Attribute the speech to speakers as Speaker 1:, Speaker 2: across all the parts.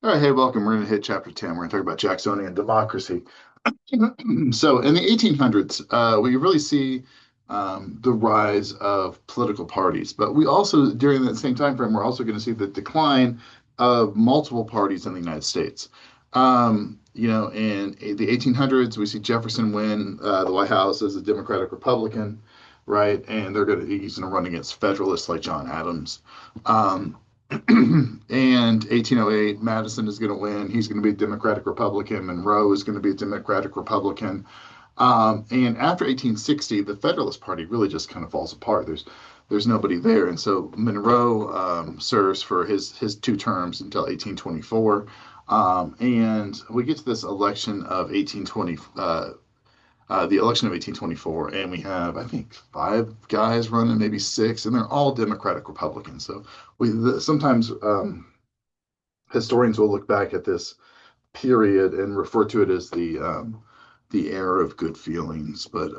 Speaker 1: All right, hey, welcome. We're going to hit chapter 10. We're going to talk about Jacksonian democracy. So, in the 1800s, we really see the rise of political parties, but we also, during that same time frame, we're also going to see the decline of multiple parties in the United States. In the 1800s, we see Jefferson win the White House as a Democratic Republican, right? And he's going to run against Federalists like John Adams. Um, and 1808, Madison is going to win. He's going to be a Democratic Republican. Monroe is going to be a Democratic Republican. And after 1860, the Federalist Party really just kind of falls apart. There's nobody there, and so Monroe serves for his two terms until 1824. And we get to this election of 1820, the election of 1824, and we have, I think, five guys running, maybe six, and they're all Democratic Republicans. So sometimes historians will look back at this period and refer to it as the era of good feelings. But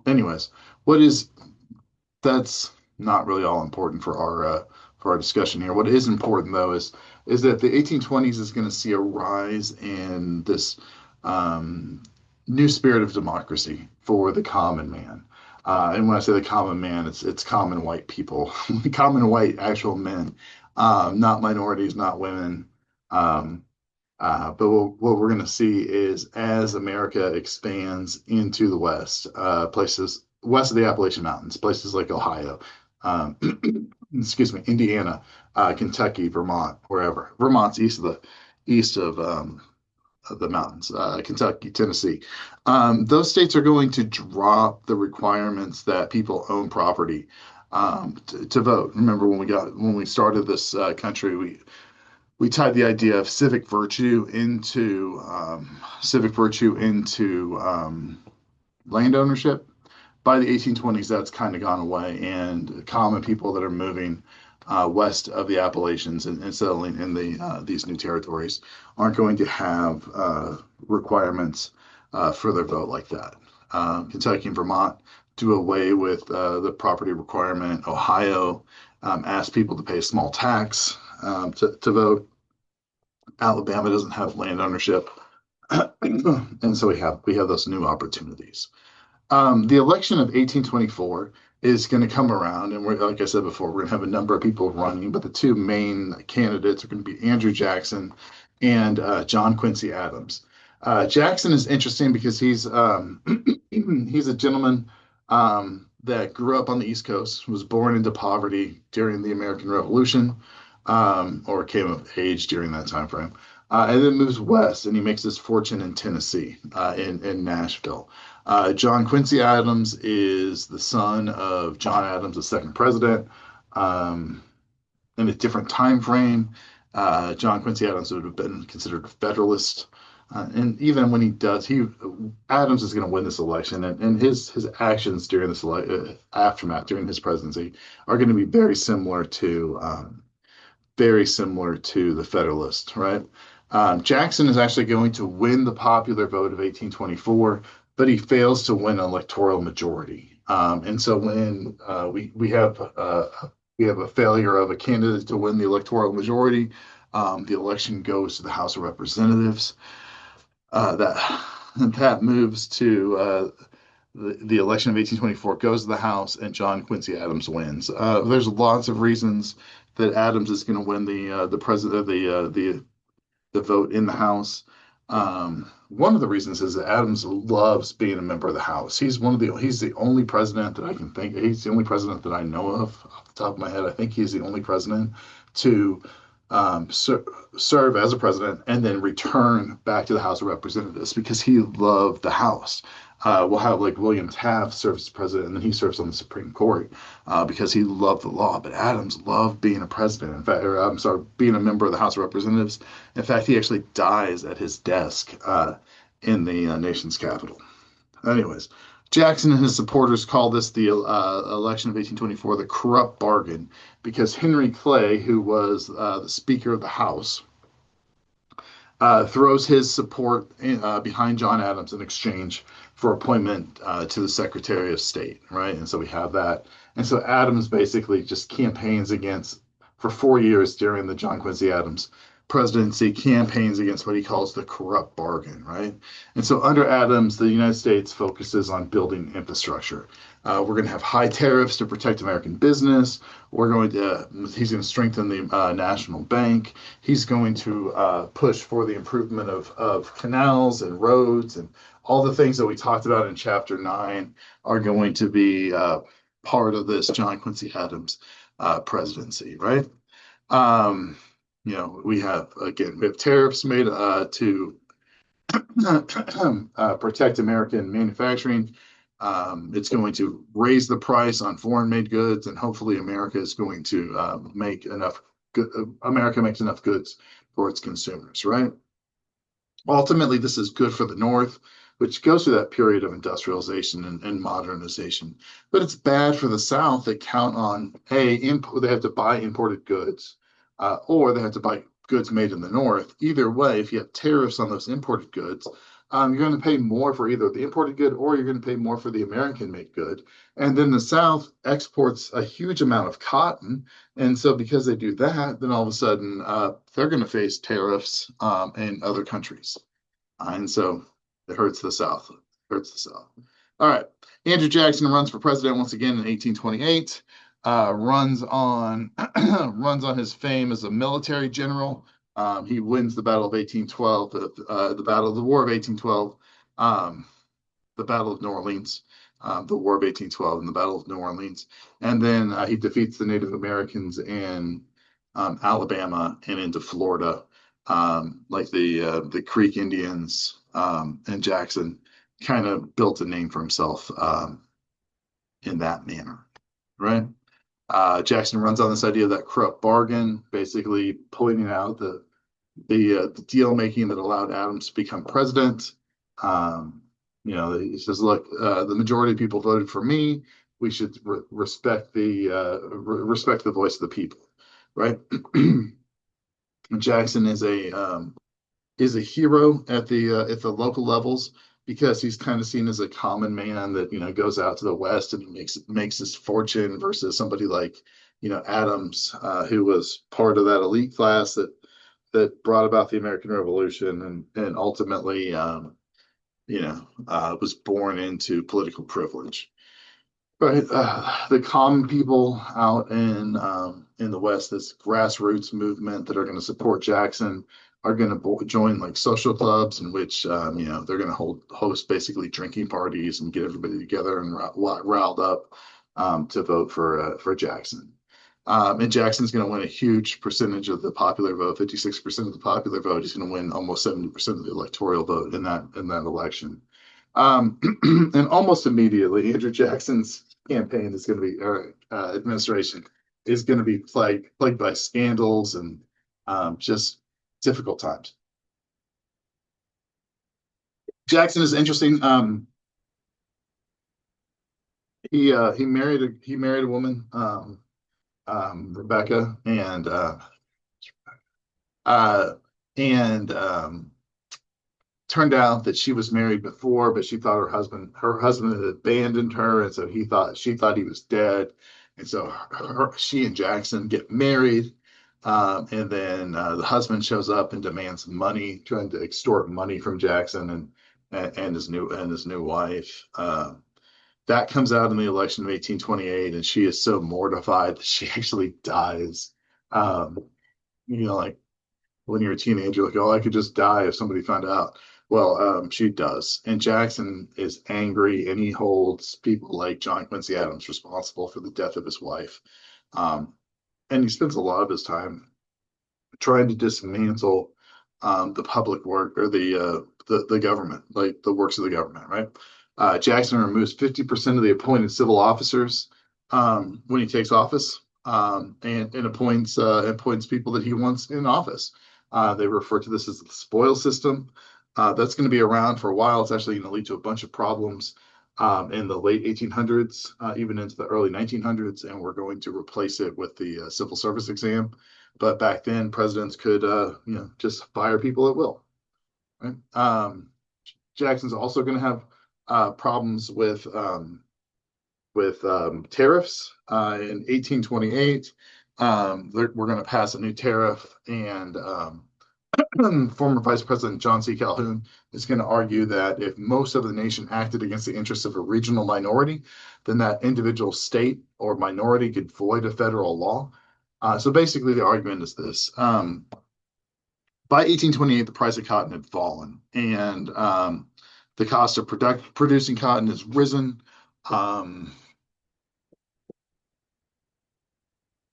Speaker 1: anyways, what is that's not really all important for our discussion here. What is important though is that the 1820s is going to see a rise in this um, new spirit of democracy for the common man. And when I say the common man, it's common white people, common white actual men, not minorities, not women. Um, but what we're going to see is as America expands into the West, places west of the Appalachian Mountains, places like Ohio, um, excuse me, Indiana, Kentucky, Vermont, wherever. Vermont's east of the mountains, Kentucky, Tennessee. Those states are going to drop the requirements that people own property to vote. Remember when we started this country, we tied the idea of civic virtue into land ownership. By the 1820s, that's kind of gone away, and common people that are moving west of the Appalachians and settling in these new territories aren't going to have requirements for their vote like that. Kentucky and Vermont do away with the property requirement. Ohio asks people to pay a small tax to vote. Alabama doesn't have land ownership, and so we have those new opportunities. The election of 1824 is going to come around, and like I said before, we're going to have a number of people running, but the two main candidates are going to be Andrew Jackson and John Quincy Adams. Jackson is interesting because he's a gentleman that grew up on the East Coast, was born into poverty during the American Revolution, or came of age during that time frame, and then moves west, and he makes his fortune in Tennessee, in Nashville. John Quincy Adams is the son of John Adams, the second president. Um, in a different time frame, John Quincy Adams would have been considered a Federalist. And even when he does, Adams is going to win this election, and his actions during this aftermath during his presidency are going to be very similar to the Federalist, right? Jackson is actually going to win the popular vote of 1824, but he fails to win an electoral majority. And so when we have a failure of a candidate to win the electoral majority, the election goes to the House of Representatives. That moves to the election of 1824 goes to the House, and John Quincy Adams wins. There's lots of reasons that Adams is going to win the president the vote in the House. One of the reasons is that Adams loves being a member of the House. He's the only president that I can think. He's the only president that I know of off the top of my head. I think he's the only president to serve as a president and then return back to the House of Representatives because he loved the House. We'll have like William Taft serves as president, and then he serves on the Supreme Court because he loved the law. But Adams loved being a president. In fact, or I'm sorry, being a member of the House of Representatives. In fact, he actually dies at his desk in the nation's capital. Anyways, Jackson and his supporters call this the election of 1824 the corrupt bargain because Henry Clay, who was the Speaker of the House, throws his support behind John Adams in exchange for appointment to the Secretary of State, right? And so we have that. And so Adams basically just campaigns against for 4 years during the John Quincy Adams presidency campaigns against what he calls the corrupt bargain, right? And so under Adams, the United States focuses on building infrastructure. We're going to have high tariffs to protect American business. He's going to strengthen the national bank. He's going to push for the improvement of canals and roads, and all the things that we talked about in Chapter 9 are going to be part of this John Quincy Adams presidency, right? Um, we have tariffs made to protect American manufacturing. It's going to raise the price on foreign-made goods, and hopefully, America is going to make enough. America makes enough goods for its consumers, right? Ultimately, this is good for the North, which goes through that period of industrialization and modernization. But it's bad for the South that count on they have to buy imported goods, or they have to buy goods made in the North. Either way, if you have tariffs on those imported goods, you're going to pay more for either the imported good or you're going to pay more for the American made good. And then the South exports a huge amount of cotton. And so, because they do that, then all of a sudden they're going to face tariffs in other countries. And so it hurts the South. It hurts the South. All right. Andrew Jackson runs for president once again in 1828. Runs on runs on his fame as a military general. He wins the Battle of 1812, the War of 1812, the Battle of New Orleans, the War of 1812, and the Battle of New Orleans. And then he defeats the Native Americans in Alabama and into Florida, like the Creek Indians, and Jackson kind of built a name for himself in that manner, right? Jackson runs on this idea of that corrupt bargain, basically pointing out the deal making that allowed Adams to become president. He says, look, the majority of people voted for me. We should respect the voice of the people, right? Jackson is a hero at the local levels because he's kind of seen as a common man that goes out to the West and he makes his fortune versus somebody like Adams, who was part of that elite class that brought about the American Revolution and ultimately was born into political privilege. Right. The common people out in the West, this grassroots movement that are going to support Jackson, are going to join like social clubs in which they're going to host basically drinking parties and get everybody together and riled up to vote for Jackson. And Jackson's going to win a huge percentage of the popular vote, 56% of the popular vote. He's going to win almost 70% of the electoral vote in that election. And almost immediately, Andrew Jackson's campaign is going to be administration is going to be plagued by scandals and just difficult times. Jackson is interesting. He married a woman, Rebecca, and turned out that she was married before, but she thought her husband had abandoned her, and so she thought he was dead, and so she and Jackson get married, and then the husband shows up and demands money, trying to extort money from Jackson and his new wife. That comes out in the election of 1828, and she is so mortified that she actually dies. Like when you're a teenager, like, oh, I could just die if somebody found out. Well, she does. And Jackson is angry, and he holds people like John Quincy Adams responsible for the death of his wife. And he spends a lot of his time trying to dismantle the public work or the government, like the works of the government, right? Jackson removes 50% of the appointed civil officers when he takes office, and appoints people that he wants in office. They refer to this as the spoil system. That's going to be around for a while. It's actually going to lead to a bunch of problems in the late 1800s, even into the early 1900s, and we're going to replace it with the civil service exam. But back then, presidents could, just fire people at will. Right? Jackson's also going to have problems with tariffs. In 1828, we're going to pass a new tariff, and Former Vice President John C. Calhoun is going to argue that if most of the nation acted against the interests of a regional minority, then that individual state or minority could void a federal law. So basically, the argument is this. By 1828, the price of cotton had fallen, and the cost of producing cotton has risen. Um,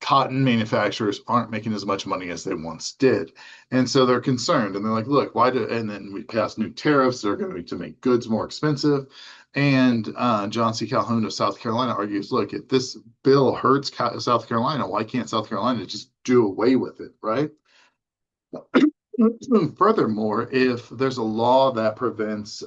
Speaker 1: Cotton manufacturers aren't making as much money as they once did. And so they're concerned and they're like, look, why do, and then we pass new tariffs that are going to make goods more expensive. And John C. Calhoun of South Carolina argues, look, if this bill hurts South Carolina, why can't South Carolina just do away with it, right? Furthermore, if there's a law that prevents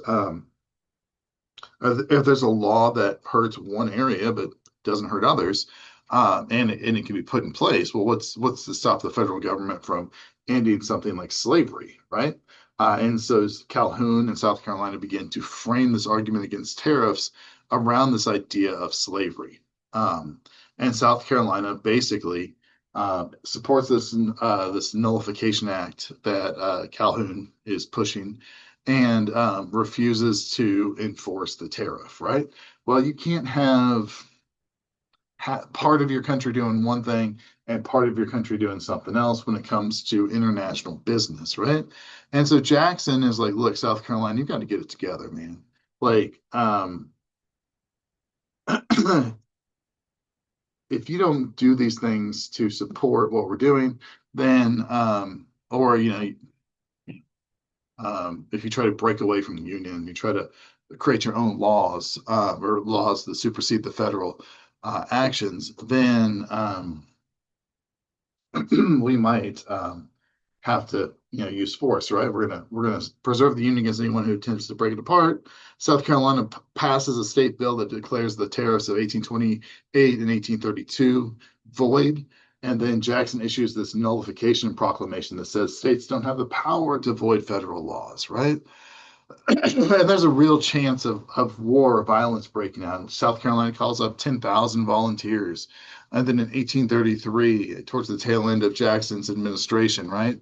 Speaker 1: if there's a law that hurts one area but doesn't hurt others, and it can be put in place, well, what's to stop the federal government from ending something like slavery, right? And so Calhoun and South Carolina began to frame this argument against tariffs around this idea of slavery. Um, and South Carolina basically supports this nullification act that Calhoun is pushing and refuses to enforce the tariff, right? Well, you can't have part of your country doing one thing and part of your country doing something else when it comes to international business, right? And so Jackson is like, look, South Carolina, you got to get it together, man. Like, if you don't do these things to support what we're doing, then, or, if you try to break away from the union, you try to create your own laws or laws that supersede the federal actions, then we might have to, use force, right? We're gonna preserve the union against anyone who attempts to break it apart. South Carolina passes a state bill that declares the tariffs of 1828 and 1832 void. And then Jackson issues this nullification proclamation that says states don't have the power to void federal laws, right? And there's a real chance of war or violence breaking out. South Carolina calls up 10,000 volunteers. And then in 1833, towards the tail end of Jackson's administration, right,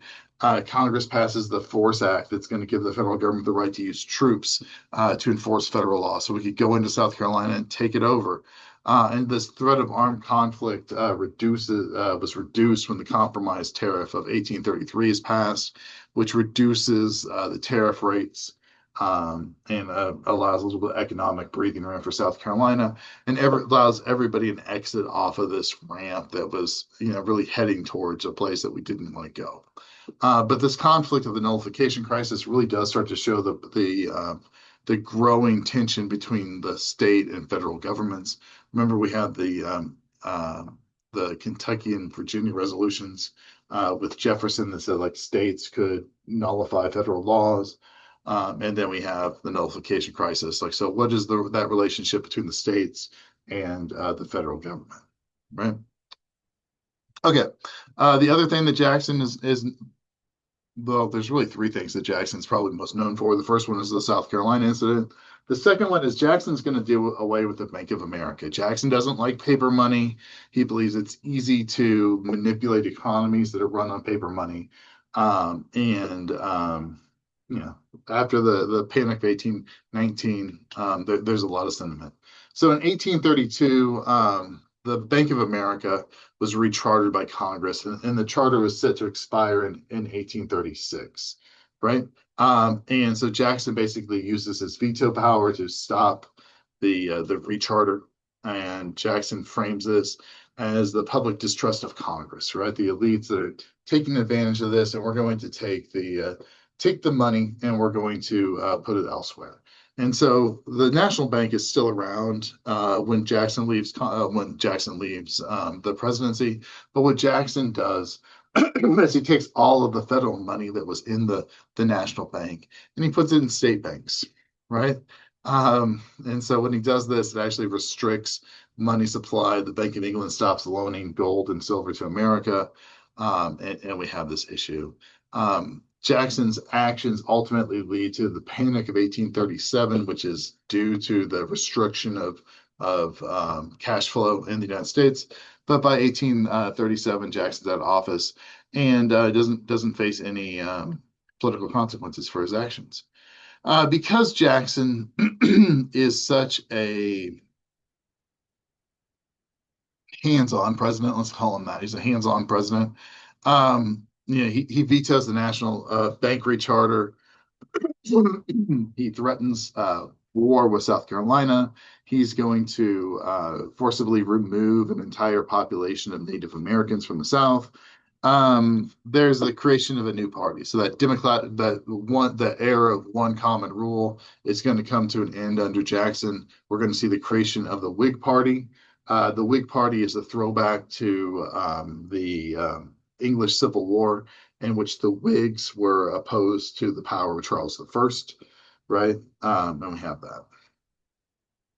Speaker 1: Congress passes the Force Act that's going to give the federal government the right to use troops to enforce federal law. So we could go into South Carolina and take it over. And this threat of armed conflict was reduced when the compromise tariff of 1833 is passed, which reduces the tariff rates and allows a little bit of economic breathing room for South Carolina, and allows everybody an exit off of this ramp that was, really heading towards a place that we didn't want to go. But this conflict of the nullification crisis really does start to show the growing tension between the state and federal governments. Remember, we had the Kentucky and Virginia resolutions with Jefferson that said like states could nullify federal laws. And then we have the nullification crisis. Like, so what is that relationship between the states and the federal government, right? Okay. The other thing that Jackson is well, there's really three things that Jackson's probably most known for. The first one is the South Carolina incident. The second one is Jackson's going to do away with the Bank of America. Jackson doesn't like paper money. He believes it's easy to manipulate economies that are run on paper money. And after the Panic of 1819, there's a lot of sentiment. So in 1832, the Bank of America was rechartered by Congress, and the charter was set to expire in 1836, right? And so Jackson basically uses his veto power to stop the recharter, and Jackson frames this as the public distrust of Congress, right? The elites that are taking advantage of this, and we're going to take the money and we're going to put it elsewhere. And so the national bank is still around when Jackson leaves the presidency. But what Jackson does is he takes all of the federal money that was in the national bank and he puts it in state banks, right? And so when he does this, it actually restricts money supply. The Bank of England stops loaning gold and silver to America, and we have this issue. Jackson's actions ultimately lead to the Panic of 1837, which is due to the restriction of cash flow in the United States. But by 1837, Jackson's out of office and doesn't face any political consequences for his actions. Because Jackson is such a hands-on president, let's call him that. He's a hands-on president. He vetoes the national bank recharter. He threatens war with South Carolina. He's going to forcibly remove an entire population of Native Americans from the South. There's the creation of a new party. So the era of one common rule is going to come to an end under Jackson. We're going to see the creation of the Whig Party. The Whig Party is a throwback to the English Civil War, in which the Whigs were opposed to the power of Charles I, right? And we have that.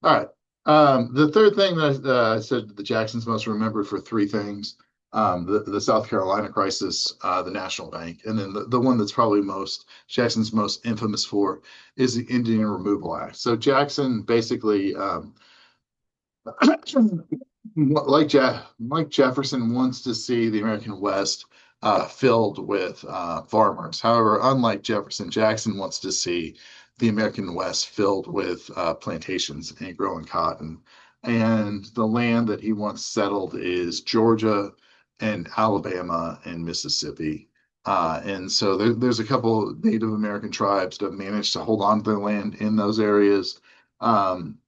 Speaker 1: All right. The third thing that I said the Jacksons most remembered for three things: the South Carolina crisis, the National Bank, and then the one that's probably Jackson's most infamous for is the Indian Removal Act. So Jackson basically like Jefferson wants to see the American West filled with farmers. However, unlike Jefferson, Jackson wants to see the American West filled with plantations and growing cotton. And the land that he wants settled is Georgia and Alabama and Mississippi. And so there's a couple of Native American tribes that have managed to hold on to their land in those areas. And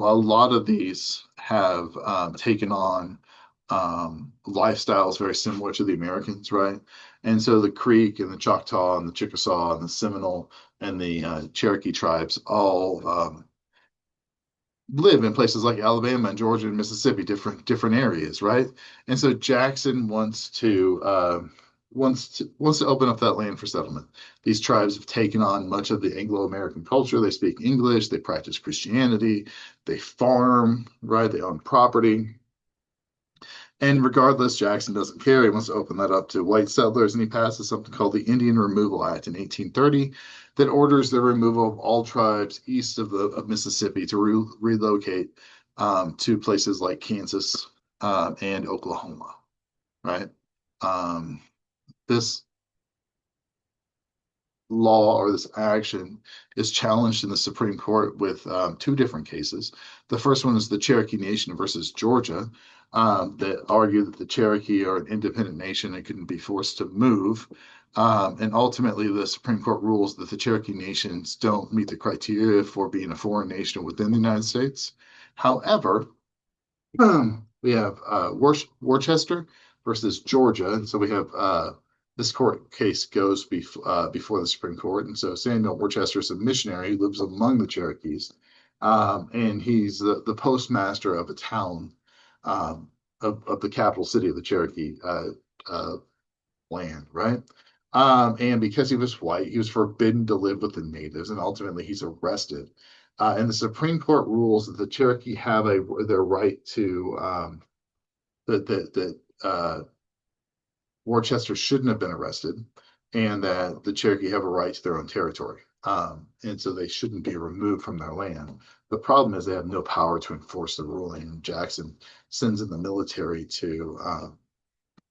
Speaker 1: a lot of these have taken on lifestyles very similar to the Americans, right? And so the Creek and the Choctaw and the Chickasaw and the Seminole and the Cherokee tribes all live in places like Alabama and Georgia and Mississippi, different areas, right? And so Jackson wants to open up that land for settlement. These tribes have taken on much of the Anglo-American culture. They speak English, they practice Christianity, they farm, right? They own property. And regardless, Jackson doesn't care. He wants to open that up to white settlers, and he passes something called the Indian Removal Act in 1830 that orders the removal of all tribes east of Mississippi to relocate to places like Kansas and Oklahoma, right? Um, this law or this action is challenged in the Supreme Court with two different cases. The first one is the Cherokee Nation versus Georgia, that argue that the Cherokee are an independent nation and couldn't be forced to move. And ultimately, the Supreme Court rules that the Cherokee nations don't meet the criteria for being a foreign nation within the United States. However, we have Worcester versus Georgia, and so we have this court case goes before the Supreme Court, and so Samuel Worcester is a missionary who lives among the Cherokees, and he's the postmaster of a town of the capital city of the Cherokee land, right? And because he was white, he was forbidden to live with the natives, and ultimately he's arrested. And the Supreme Court rules that the Cherokee have their right to that Worcester shouldn't have been arrested, and that the Cherokee have a right to their own territory. And so they shouldn't be removed from their land. The problem is they have no power to enforce the ruling, and Jackson sends in the military to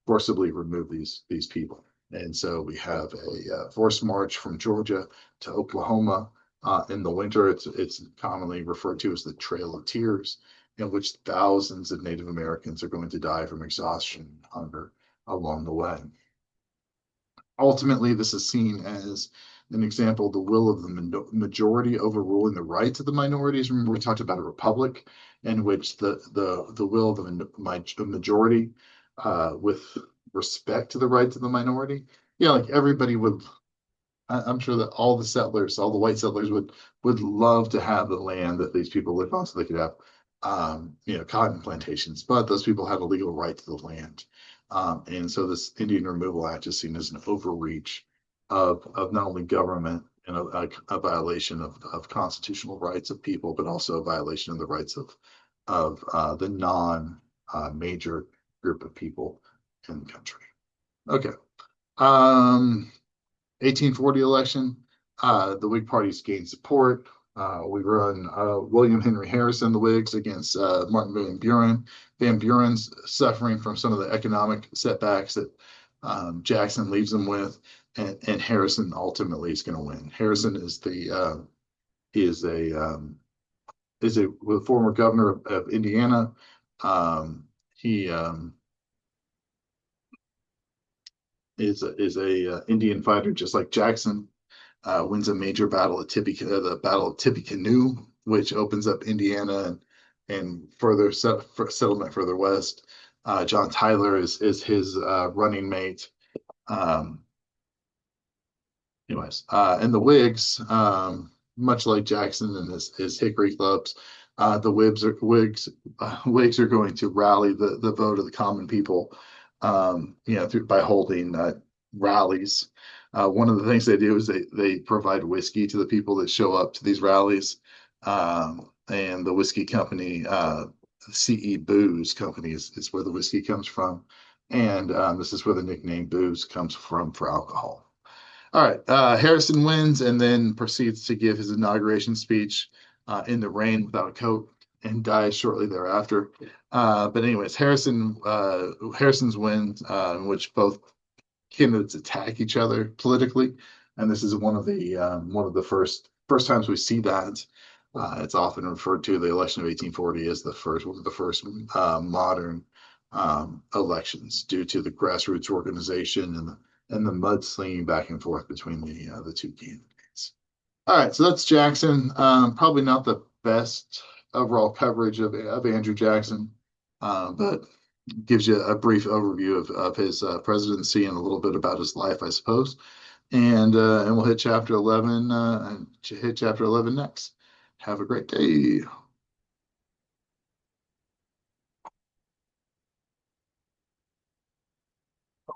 Speaker 1: forcibly remove these people. And so we have a forced march from Georgia to Oklahoma in the winter. It's commonly referred to as the Trail of Tears, in which thousands of Native Americans are going to die from exhaustion and hunger along the way. Ultimately, this is seen as an example of the will of the majority overruling the rights of the minorities. Remember, we talked about a republic in which the will of the majority with respect to the rights of the minority. Yeah, like everybody would. I'm sure that all the white settlers would love to have the land that these people live on, so they could have, cotton plantations. But those people have a legal right to the land. And so this Indian Removal Act is seen as an overreach of not only government and a violation of constitutional rights of people, but also a violation of the rights of the non-major group of people in the country. Okay. 1840 election, the Whig parties gained support. We run William Henry Harrison, the Whigs, against Martin Van Buren. Van Buren's suffering from some of the economic setbacks that Jackson leaves them with. and Harrison ultimately is going to win. Harrison is a former governor of Indiana. He is a Indian fighter, just like Jackson. Wins a major battle at the Battle of Tippecanoe, which opens up Indiana and further settlement further west. John Tyler is his running mate. Um, and the Whigs, much like Jackson and his Hickory clubs, the Whigs are going to rally the vote of the common people, by holding rallies. One of the things they do is they provide whiskey to the people that show up to these rallies, and the whiskey company, CE Booze Company, is where the whiskey comes from, and this is where the nickname Booze comes from for alcohol. All right. Harrison wins and then proceeds to give his inauguration speech in the rain without a coat and dies shortly thereafter. But anyways, Harrison's win, in which both candidates attack each other politically, and this is one of the first times we see that. It's often referred to the election of 1840 as one of the first modern elections due to the grassroots organization and the mudslinging back and forth between the two candidates. All right, so that's Jackson. Probably not the best overall coverage of Andrew Jackson, but gives you a brief overview of his presidency and a little bit about his life, I suppose. And we'll hit chapter 11 next. Have a great day.